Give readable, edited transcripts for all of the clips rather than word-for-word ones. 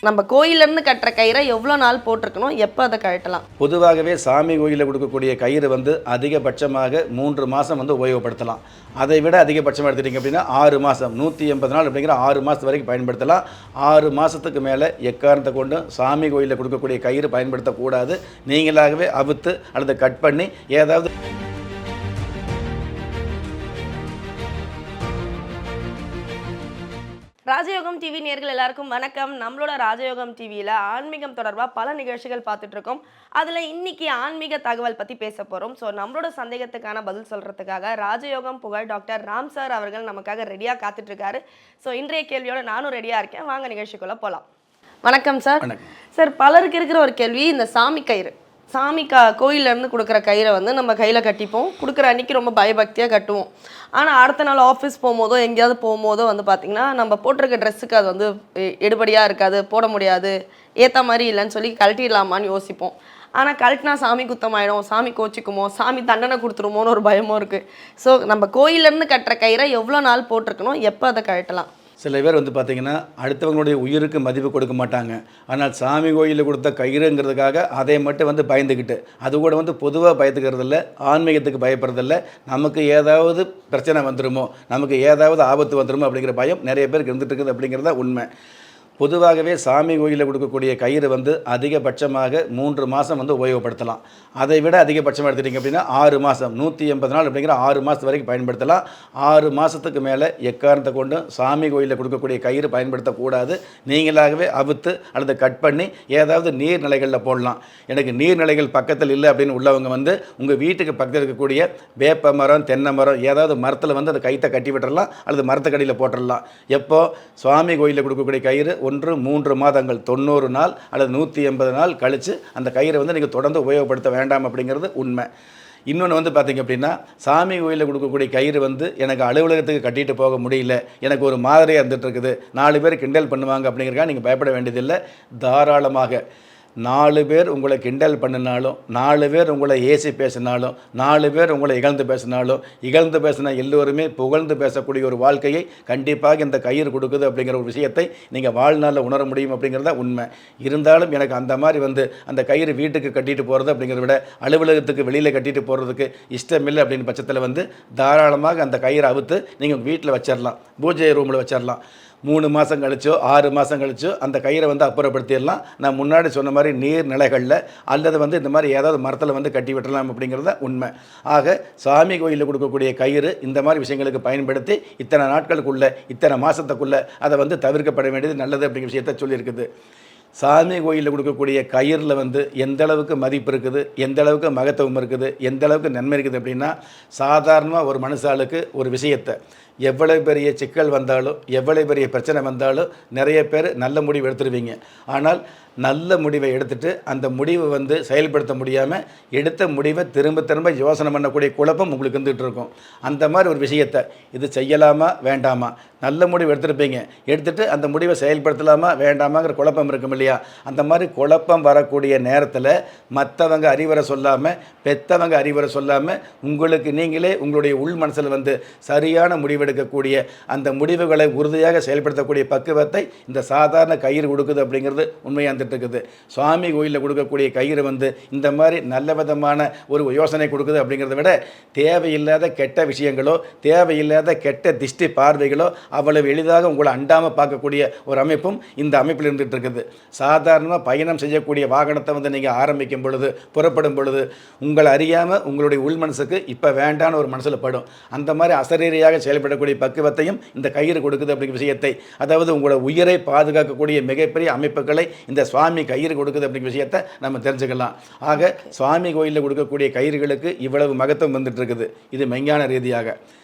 நம்ம கோயிலேருந்து கட்டுற கயிறை எவ்வளோ நாள் போட்டிருக்கணும், எப்போ அதை கழட்டலாம்? பொதுவாகவே சாமி கோயிலில் கொடுக்கக்கூடிய கயிறு வந்து அதிகபட்சமாக 3 மாதம் வந்து உபயோகப்படுத்தலாம். அதை விட அதிகபட்சமாக எடுத்துட்டிங்க அப்படின்னா 6 மாதம் 180 நாள் அப்படிங்கிற 6 மாதத்து வரைக்கும் பயன்படுத்தலாம். 6 மாதத்துக்கு மேலே எக்காரணத்தை கொண்டு சாமி கோயிலில் கொடுக்கக்கூடிய கயிறு பயன்படுத்தக்கூடாது. நீங்களாகவே அவுத்து அல்லது கட் பண்ணி ஏதாவது ராஜயோகம் டிவி நேயர்கள் எல்லாருக்கும் வணக்கம். நம்மளோட ராஜயோகம் டிவியில் ஆன்மீகம் தொடர்பாக பல நிகழ்ச்சிகள் பார்த்துட்டு இருக்கோம். அதில் இன்னைக்கு ஆன்மீக தகவல் பற்றி பேச போகிறோம். ஸோ நம்மளோட சந்தேகத்துக்கான பதில் சொல்கிறதுக்காக ராஜயோகம் புகழ் டாக்டர் ராம் சார் அவர்கள் நமக்காக ரெடியாக காத்துட்ருக்காரு. ஸோ இன்றைய கேள்வியோட நானும் ரெடியாக இருக்கேன். வாங்க நிகழ்ச்சிக்குள்ளே போகலாம். வணக்கம் சார். சார், பலருக்கு இருக்கிற ஒரு கேள்வி, இந்த சாமி கயிறு கோயிலேருந்து கொடுக்குற கயிறை வந்து நம்ம கையில் கட்டிப்போம். கொடுக்குற அன்றைக்கி ரொம்ப பயபக்தியாக கட்டுவோம். ஆனால் அடுத்த நாள் ஆஃபீஸ் போகும்போதோ எங்கேயாவது போகும்போதோ வந்து பார்த்திங்கன்னா நம்ம போட்டிருக்க ட்ரெஸ்ஸுக்கு அது வந்து எடுபடியாக இருக்காது, போட முடியாது, ஏற்ற மாதிரி இல்லைன்னு சொல்லி கழட்டிடலாமான்னு யோசிப்போம். ஆனால் கழட்டினா சாமி குத்தமாயிடும், சாமி கோச்சிக்குமோ, சாமி தண்டனை கொடுத்துருமோன்னு ஒரு பயமும் இருக்குது. ஸோ நம்ம கோயிலேருந்து கட்டுற கயிறை எவ்வளோ நாள் போட்டிருக்கணும், எப்போ அதை கழட்டலாம்? சில பேர் வந்து பார்த்திங்கன்னா அடுத்தவங்களுடைய உயிருக்கு மதிப்பு கொடுக்க மாட்டாங்க. ஆனால் சாமி கோயிலில் கொடுத்த கயிறுங்கிறதுக்காக அதை மட்டும் வந்து பயந்துக்கிட்டு, அது கூட வந்து பொதுவாக பயத்துக்கிறதில்ல, ஆன்மீகத்துக்கு பயப்படுறதில்ல. நமக்கு ஏதாவது பிரச்சனை வந்துடுமோ, நமக்கு ஏதாவது ஆபத்து வந்துடுமோ அப்படிங்கிற பயம் நிறைய பேருக்கு இருந்துகிட்டு இருக்குது அப்படிங்கிறத உண்மை. பொதுவாகவே சாமி கோயிலில் கொடுக்கக்கூடிய கயிறு வந்து அதிகபட்சமாக 3 மாதம் வந்து உபயோகப்படுத்தலாம். அதை விட அதிகபட்சமாக எடுத்துட்டிங்க அப்படின்னா 6 மாதம் 180 நாள் அப்படிங்கிற 6 மாதத்து வரைக்கும் பயன்படுத்தலாம். 6 மாதத்துக்கு மேலே எக்காரணத்தை கொண்டு சாமி கோயிலில் கொடுக்கக்கூடிய கயிறு பயன்படுத்தக்கூடாது. நீங்களாகவே அவுத்து அல்லது கட் பண்ணி ஏதாவது நீர்நிலைகளில் போடலாம். எனக்கு நீர்நிலைகள் பக்கத்தில் இல்லை அப்படின்னு உள்ளவங்க வந்து உங்கள் வீட்டுக்கு பக்கத்தில் இருக்கக்கூடிய வேப்ப மரம், தென்னை மரம், ஏதாவது மரத்தில் வந்து அந்த கயிற்றை கட்டி விட்டுறலாம் அல்லது மரத்துக்கடியில் போட்டுடலாம். எப்போ சுவாமி கோயிலில் கொடுக்கக்கூடிய கயிறு 3 மாதங்கள் 90 நாள் அல்லது 180 நாள் கழித்து அந்த கயிறை வந்து நீங்கள் தொடர்ந்து உபயோகப்படுத்த வேண்டாம் அப்படிங்கிறது உண்மை. இன்னொன்று வந்து பார்த்திங்க அப்படின்னா, சாமி கோயிலில் கொடுக்கக்கூடிய கயிறு வந்து எனக்கு அலுவலகத்துக்கு கட்டிட்டு போக முடியல, எனக்கு ஒரு மாதிரியாக இருந்துகிட்டு இருக்குது, 4 பேர் கிண்டல் பண்ணுவாங்க அப்படிங்கிறக்காக நீங்கள் பயப்பட வேண்டியதில்லை. தாராளமாக 4 பேர் உங்களை கிண்டல் பண்ணினாலும், 4 பேர் உங்களை ஏசி பேசினாலும், 4 பேர் உங்களை இகழ்ந்து பேசினாலும், இகழ்ந்து பேசின எல்லோருமே புகழ்ந்து பேசக்கூடிய ஒரு வாழ்க்கையை கண்டிப்பாக இந்த கயிறு கொடுக்குது அப்படிங்கிற ஒரு விஷயத்தை நீங்கள் வாழ்நாளில் உணர முடியும் அப்படிங்கிறத உண்மை. இருந்தாலும் எனக்கு அந்த மாதிரி வந்து அந்த கயிறு வீட்டுக்கு கட்டிட்டு போகிறது அப்படிங்கிறத விட அலுவலகத்துக்கு வெளியில் கட்டிட்டு போகிறதுக்கு இஷ்டமில்லை அப்படின்னு பட்சத்தில் வந்து தாராளமாக அந்த கயிறை அவுத்து நீங்கள் வீட்டில் வச்சிடலாம், பூஜை ரூமில் வச்சிடலாம். 3 மாதம் கழிச்சோ 6 மாதம் கழிச்சோ அந்த கயிறை வந்து அப்புறப்படுத்திடலாம். நான் முன்னாடி சொன்ன மாதிரி நீர்நிலைகளில் அல்லது வந்து இந்த மாதிரி ஏதாவது மரத்தில் வந்து கட்டி விட்டுறலாம் அப்படிங்கிறத உண்மை. ஆக சாமி கோயிலில் கொடுக்கக்கூடிய கயிறு இந்த மாதிரி விஷயங்களுக்கு பயன்படுத்தி இத்தனை நாட்களுக்குள்ளே, இத்தனை மாதத்துக்குள்ளே அதை வந்து தவிர்க்கப்பட வேண்டியது நல்லது அப்படிங்கிற விஷயத்த சொல்லியிருக்குது. சாமி கோயிலில் கொடுக்கக்கூடிய கயிறில் வந்து எந்த அளவுக்கு மதிப்பு இருக்குது, எந்த அளவுக்கு மகத்துவம் இருக்குது, எந்த அளவுக்கு நன்மை இருக்குது அப்படின்னா, சாதாரணமாக ஒரு மனுஷாளுக்கு ஒரு விஷயத்தை எவ்வளவு பெரிய சிக்கல் வந்தாலும், எவ்வளவு பெரிய பிரச்சனை வந்தாலும் நிறைய பேர் நல்ல முடிவு எடுத்துருவீங்க. ஆனால் நல்ல முடிவை எடுத்துகிட்டு அந்த முடிவை வந்து செயல்படுத்த முடியாமல் எடுத்த முடிவை திரும்ப திரும்ப யோசனை பண்ணக்கூடிய குழப்பம் உங்களுக்கு வந்துட்டு இருக்கும். அந்த மாதிரி ஒரு விஷயத்தை இது செய்யலாமா வேண்டாமா, நல்ல முடிவு எடுத்துருப்பீங்க, எடுத்துகிட்டு அந்த முடிவை செயல்படுத்தலாமா வேண்டாமாங்கிற குழப்பம் இருக்கும் இல்லையா? அந்த மாதிரி குழப்பம் வரக்கூடிய நேரத்தில் மற்றவங்க அறிவுரை சொல்லாமல், பெற்றவங்க அறிவுரை சொல்லாமல் உங்களுக்கு நீங்களே உங்களுடைய உள் மனசில் வந்து சரியான முடிவெடுக்கக்கூடிய, அந்த முடிவுகளை உறுதியாக செயல்படுத்தக்கூடிய பக்குவத்தை இந்த சாதாரண கயிறு கொடுக்குது அப்படிங்கிறது உண்மையாக இருக்குது. சுவாமி கோயிலில் கொடுக்கக்கூடிய கயிறு வந்து இந்த மாதிரி நல்ல விதமான ஒரு யோசனை கொடுக்குது அப்படிங்கிறத விட தேவையில்லாத கெட்ட விஷயங்களோ, தேவையில்லாத கெட்ட திஷ்டி பார்வைகளோ அவ்வளவு எளிதாக உங்களை அண்டாமல் பார்க்கக்கூடிய ஒரு அமைப்பும் இந்த அமைப்பில் இருந்துகிட்டு இருக்குது. சாதாரணமாக பயணம் செய்யக்கூடிய வாகனத்தை வந்து நீங்கள் ஆரம்பிக்கும் பொழுது, புறப்படும் பொழுது உங்களை அறியாமல் உங்களுடைய உள் மனசுக்கு இப்போ வேண்டான ஒரு மனசில் படும். அந்த மாதிரி அசரீரியாக செயல்படக்கூடிய பக்குவத்தையும் இந்த கயிறு கொடுக்குது அப்படிங்கிற விஷயத்தை, அதாவது உங்களோட உயிரை பாதுகாக்கக்கூடிய மிகப்பெரிய அமைப்புகளை இந்த சுவாமி கயிறு கொடுக்குது அப்படிங்கிற விஷயத்தை நம்ம தெரிஞ்சுக்கலாம். ஆக சுவாமி கோயிலில் கொடுக்கக்கூடிய கயிறுகளுக்கு இவ்வளவு மகத்துவம் வந்துட்டு இருக்குது. இது மெய்ஞான ரீதியாக.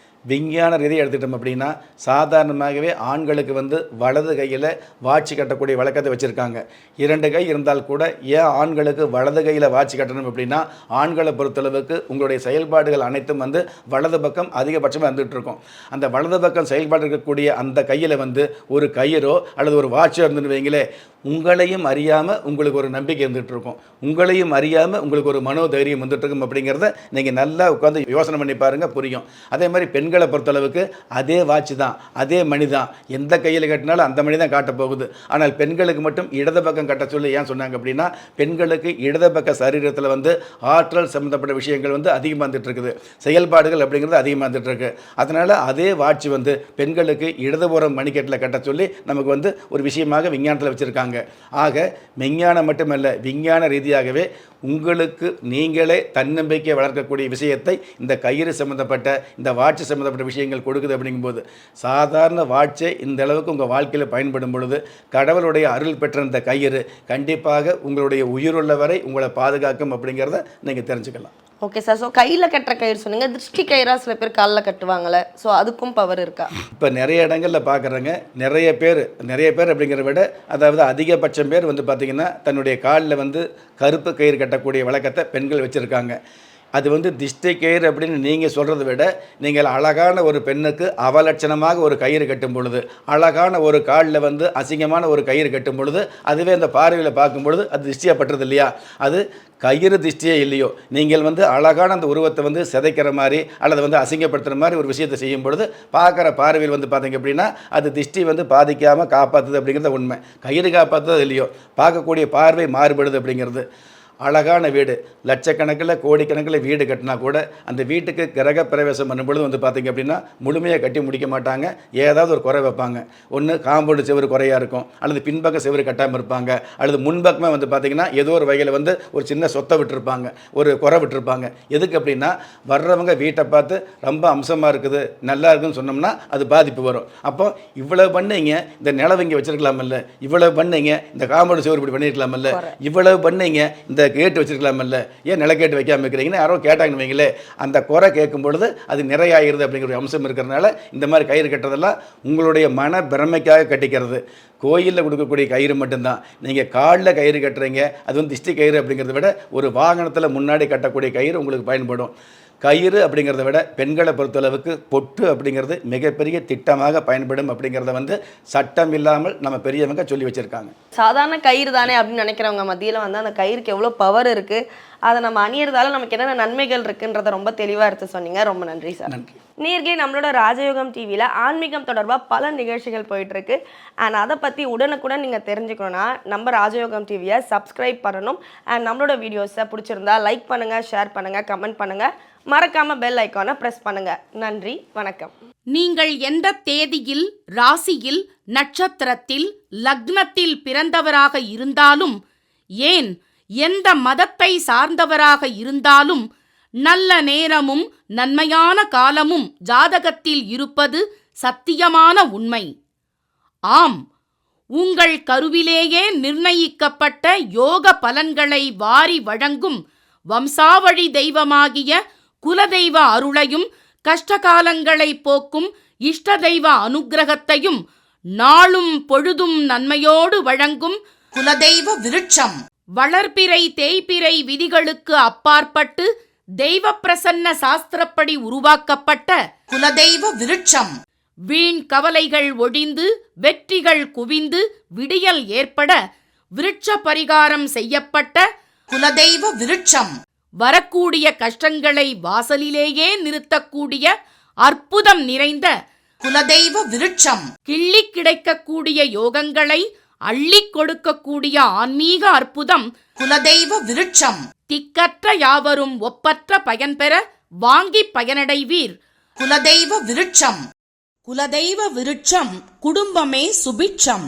விஞ்ஞான ரீதியாக எடுத்துக்கிட்டோம் அப்படின்னா, சாதாரணமாகவே ஆண்களுக்கு வந்து வலது கையில் வாட்சி கட்டக்கூடிய வழக்கத்தை வச்சுருக்காங்க. 2 கை இருந்தால் கூட ஏன் ஆண்களுக்கு வலது கையில் வாட்சி கட்டணும் அப்படின்னா, ஆண்களை பொறுத்தளவுக்கு உங்களுடைய செயல்பாடுகள் அனைத்தும் வந்து வலது பக்கம் அதிகபட்சமாக வந்துட்டு இருக்கும். அந்த வலது பக்கம் செயல்பாடு இருக்கக்கூடிய அந்த கையில் வந்து ஒரு கயிறோ அல்லது ஒரு வாட்சோ இருந்துன்னு வைங்களே, உங்களையும் அறியாமல் உங்களுக்கு ஒரு நம்பிக்கை இருந்துகிட்டு இருக்கும், உங்களையும் அறியாமல் உங்களுக்கு ஒரு மனோதைரியம் வந்துட்டு இருக்கும் அப்படிங்கிறத நீங்கள் நல்லா உட்காந்து யோசனை பண்ணி பாருங்கள், புரியும். அதே மாதிரி பெண்களை பொறுத்தளவுக்கு அதே வாட்ச் தான், அதே மணி தான், எந்த கையில் கட்டினாலும் அந்த மணி தான் காட்ட போகுது. ஆனால் பெண்களுக்கு மட்டும் இடது பக்கம் கட்ட சொல்லி ஏன் சொன்னாங்க அப்படின்னா, பெண்களுக்கு இடது பக்க சரீரத்தில் வந்து ஆற்றல் சம்மந்தப்பட்ட விஷயங்கள் வந்து அதிகமாக வந்துட்டு இருக்குது, செயல்பாடுகள் அப்படிங்கிறது அதிகமாக வந்துட்டு இருக்கு. அதனால் அதே வாட்ச் வந்து பெண்களுக்கு இடதுபுறம் மணிக்கட்டில் கட்ட சொல்லி நமக்கு வந்து ஒரு விஷயமாக விஞ்ஞானத்தில் வச்சுருக்காங்க. ஆக விஞ்ஞானம் மட்டுமல்ல, விஞ்ஞான ரீதியாகவே உங்களுக்கு நீங்களே தன்னம்பிக்கை வளர்க்கக்கூடிய விஷயத்தை இந்த கயிறு சம்மந்தப்பட்ட, இந்த வாட்ச் சம்மந்தப்பட்ட விஷயங்கள் கொடுக்குது. அப்படிங்கும்போது சாதாரண வாட்சை இந்த அளவுக்கு உங்கள் வாழ்க்கையில் பயன்படும் பொழுது கடவுளுடைய அருள் பெற்ற இந்த கயிறு கண்டிப்பாக உங்களுடைய உயிருள்ள வரை உங்களை பாதுகாக்கும் அப்படிங்கிறத நீங்கள் தெரிஞ்சுக்கலாம். Okay sir. ஸோ கையில் கட்டுற கயிறு சொன்னீங்க, திருஷ்டி கயிறா சில பேர் காலில் கட்டுவாங்கள்ல, ஸோ அதுக்கும் பவர் இருக்கா? இப்போ நிறைய இடங்களில் பார்க்குறேங்க, நிறைய பேர் அப்படிங்கிறத விட அதாவது அதிகபட்சம் பேர் வந்து பார்த்திங்கன்னா தன்னுடைய காலில் வந்து கருப்பு கயிறு கட்டக்கூடிய வழக்கத்தை பெண்கள் வச்சுருக்காங்க. அது வந்து திஷ்டி கயிறு அப்படின்னு நீங்கள் சொல்கிறத விட, நீங்கள் அழகான ஒரு பெண்ணுக்கு அவலட்சணமாக ஒரு கயிறு கட்டும் பொழுது, அழகான ஒரு காலில் வந்து அசிங்கமான ஒரு கயிறு கட்டும் பொழுது, அதுவே அந்த பார்வையில் பார்க்கும் பொழுது அது திஷ்டியாக பட்டுறது இல்லையா? அது கயிறு திஷ்டியே இல்லையோ, நீங்கள் வந்து அழகான அந்த உருவத்தை வந்து சிதைக்கிற மாதிரி அல்லது வந்து அசிங்கப்படுத்துகிற மாதிரி ஒரு விஷயத்தை செய்யும் பொழுது பார்க்குற பார்வையில் வந்து பார்த்தீங்க அப்படின்னா அது திஷ்டி வந்து பாதிக்காமல் காப்பாற்றுது அப்படிங்கிறது உண்மை. கயிறு காப்பாற்றுறது இல்லையோ, பார்க்கக்கூடிய பார்வை மாறுபடுது அப்படிங்கிறது. அழகான வீடு, லட்சக்கணக்கில் கோடிக்கணக்கில் வீடு கட்டினா கூட அந்த வீட்டுக்கு கிரக பிரவேசம் பண்ணும்பொழுது வந்து பார்த்திங்க அப்படின்னா முழுமையாக கட்டி முடிக்க மாட்டாங்க, ஏதாவது ஒரு குறை வைப்பாங்க. ஒன்று காம்பவுண்டு செவரு குறையாக இருக்கும், அல்லது பின்பக்க செவரு கட்டாமல் இருப்பாங்க, அல்லது முன்பக்கமாக வந்து பார்த்திங்கன்னா ஏதோ ஒரு வகையில் வந்து ஒரு சின்ன சொத்தை விட்டுருப்பாங்க, ஒரு குறை விட்டுருப்பாங்க. எதுக்கு அப்படின்னா வர்றவங்க வீட்டை பார்த்து ரொம்ப அம்சமாக இருக்குது, நல்லா இருக்குதுன்னு சொன்னோம்னா அது பாதிப்பு வரும். அப்போ இவ்வளவு பண்ணீங்க, இந்த நிலவு இங்கே வச்சிருக்கலாமல்ல, இவ்வளவு பண்ணீங்க, இந்த காம்பவுண்டு செவரு இப்படி பண்ணியிருக்கலாமல்ல, இவ்வளவு பண்ணீங்க, இந்த கேட்டு வச்சிருக்கலாமல்ல, ஏன் நிலக்கேட்டு வைக்காமல் இருக்கிறீங்கன்னு யாரோ கேட்டாங்கன்னு வைங்களே, அந்த குறை கேட்கும் பொழுது அது நிறையாயிருது அப்படிங்கிற ஒரு அம்சம் இருக்கிறதுனால இந்த மாதிரி கயிறு கட்டுறதெல்லாம் உங்களுடைய மன பிரமைக்காக கட்டிக்கிறது. கோயிலில் கொடுக்கக்கூடிய கயிறு மட்டும்தான். நீங்கள் காலில் கயிறு கட்டுறீங்க, அது வந்து திஷ்டி கயிறு அப்படிங்கிறத விட ஒரு வாகனத்தில் முன்னாடி கட்டக்கூடிய கயிறு உங்களுக்கு பயன்படும். கயிறு அப்படிங்கிறத விட பெண்களை பொறுத்தளவுக்கு பொட்டு அப்படிங்கிறது மிகப்பெரிய திட்டமாக பயன்படும் அப்படிங்கிறத வந்து சட்டம் இல்லாமல் நம்ம பெரியவங்க சொல்லி வச்சுருக்காங்க. சாதாரண கயிறு தானே அப்படின்னு நினைக்கிறவங்க மத்தியில் வந்து அந்த கயிறுக்கு எவ்வளோ பவர் இருக்குது, அதை நம்ம அணியறதால நமக்கு என்னென்ன நன்மைகள் இருக்குன்றதை ரொம்ப தெளிவாக எடுத்து சொன்னீங்க. ரொம்ப நன்றி சார். நன்றி. நேர்களே, நம்மளோட ராஜயோகம் டிவியில் ஆன்மீகம் தொடர்பாக பல நிகழ்ச்சிகள் போயிட்டுருக்கு. அண்ட் அதை பற்றி உடனுக்குடன் நீங்கள் தெரிஞ்சுக்கணுன்னா நம்ம ராஜயோகம் டிவியை சப்ஸ்கிரைப் பண்ணணும். அண்ட் நம்மளோட வீடியோஸை பிடிச்சிருந்தா லைக் பண்ணுங்கள், ஷேர் பண்ணுங்கள், கமெண்ட் பண்ணுங்கள், மறக்காமல் பெல் ஐக்கானை ப்ரெஸ் பண்ணுங்கள். நன்றி, வணக்கம். நீங்கள் எந்த தேதியில், ராசியில், நட்சத்திரத்தில், லக்னத்தில் பிறந்தவராக இருந்தாலும், ஏன் எந்த மதத்தை சார்ந்தவராக இருந்தாலும் நல்ல நேரமும் நன்மையான காலமும் ஜாதகத்தில் இருப்பது சத்தியமான உண்மை. ஆம், உங்கள் கருவிலேயே நிர்ணயிக்கப்பட்ட யோக பலன்களை வாரி வழங்கும் வம்சாவழி தெய்வமாகிய குலதெய்வ அருளையும் கஷ்டகாலங்களை போக்கும் இஷ்ட தெய்வ அனுக்கிரகத்தையும் நாளும் பொழுதும் நன்மையோடு வழங்கும் குலதெய்வ விருட்சம். வளர்பிறை தேய்பிறை விதிகளுக்கு அப்பாற்பட்டு தெய்வ பிரசன்ன சாஸ்திரப்படி உருவாக்கப்பட்ட குலதெய்வ விருட்சம். வீண் கவலைகள் ஒழிந்து வெற்றிகள் குவிந்து விடியல் ஏற்பட விருட்ச பரிகாரம் செய்யப்பட்ட குலதெய்வ விருட்சம். வரக்கூடிய கஷ்டங்களை வாசலிலேயே நிறுத்தக்கூடிய அற்புதம் நிறைந்த குலதெய்வ விருட்சம். கிள்ளி கிடைக்கக்கூடிய யோகங்களை அள்ளி கொடுக்கக்கூடிய ஆன்மீக அற்புதம் குலதெய்வ விருட்சம். திக்கற்ற யாவரும் ஒப்பற்ற பயன்பெற வாங்கி பயனடைவீர் குலதெய்வ விருட்சம். குலதெய்வ விருட்சம் குடும்பமே சுபிட்சம்.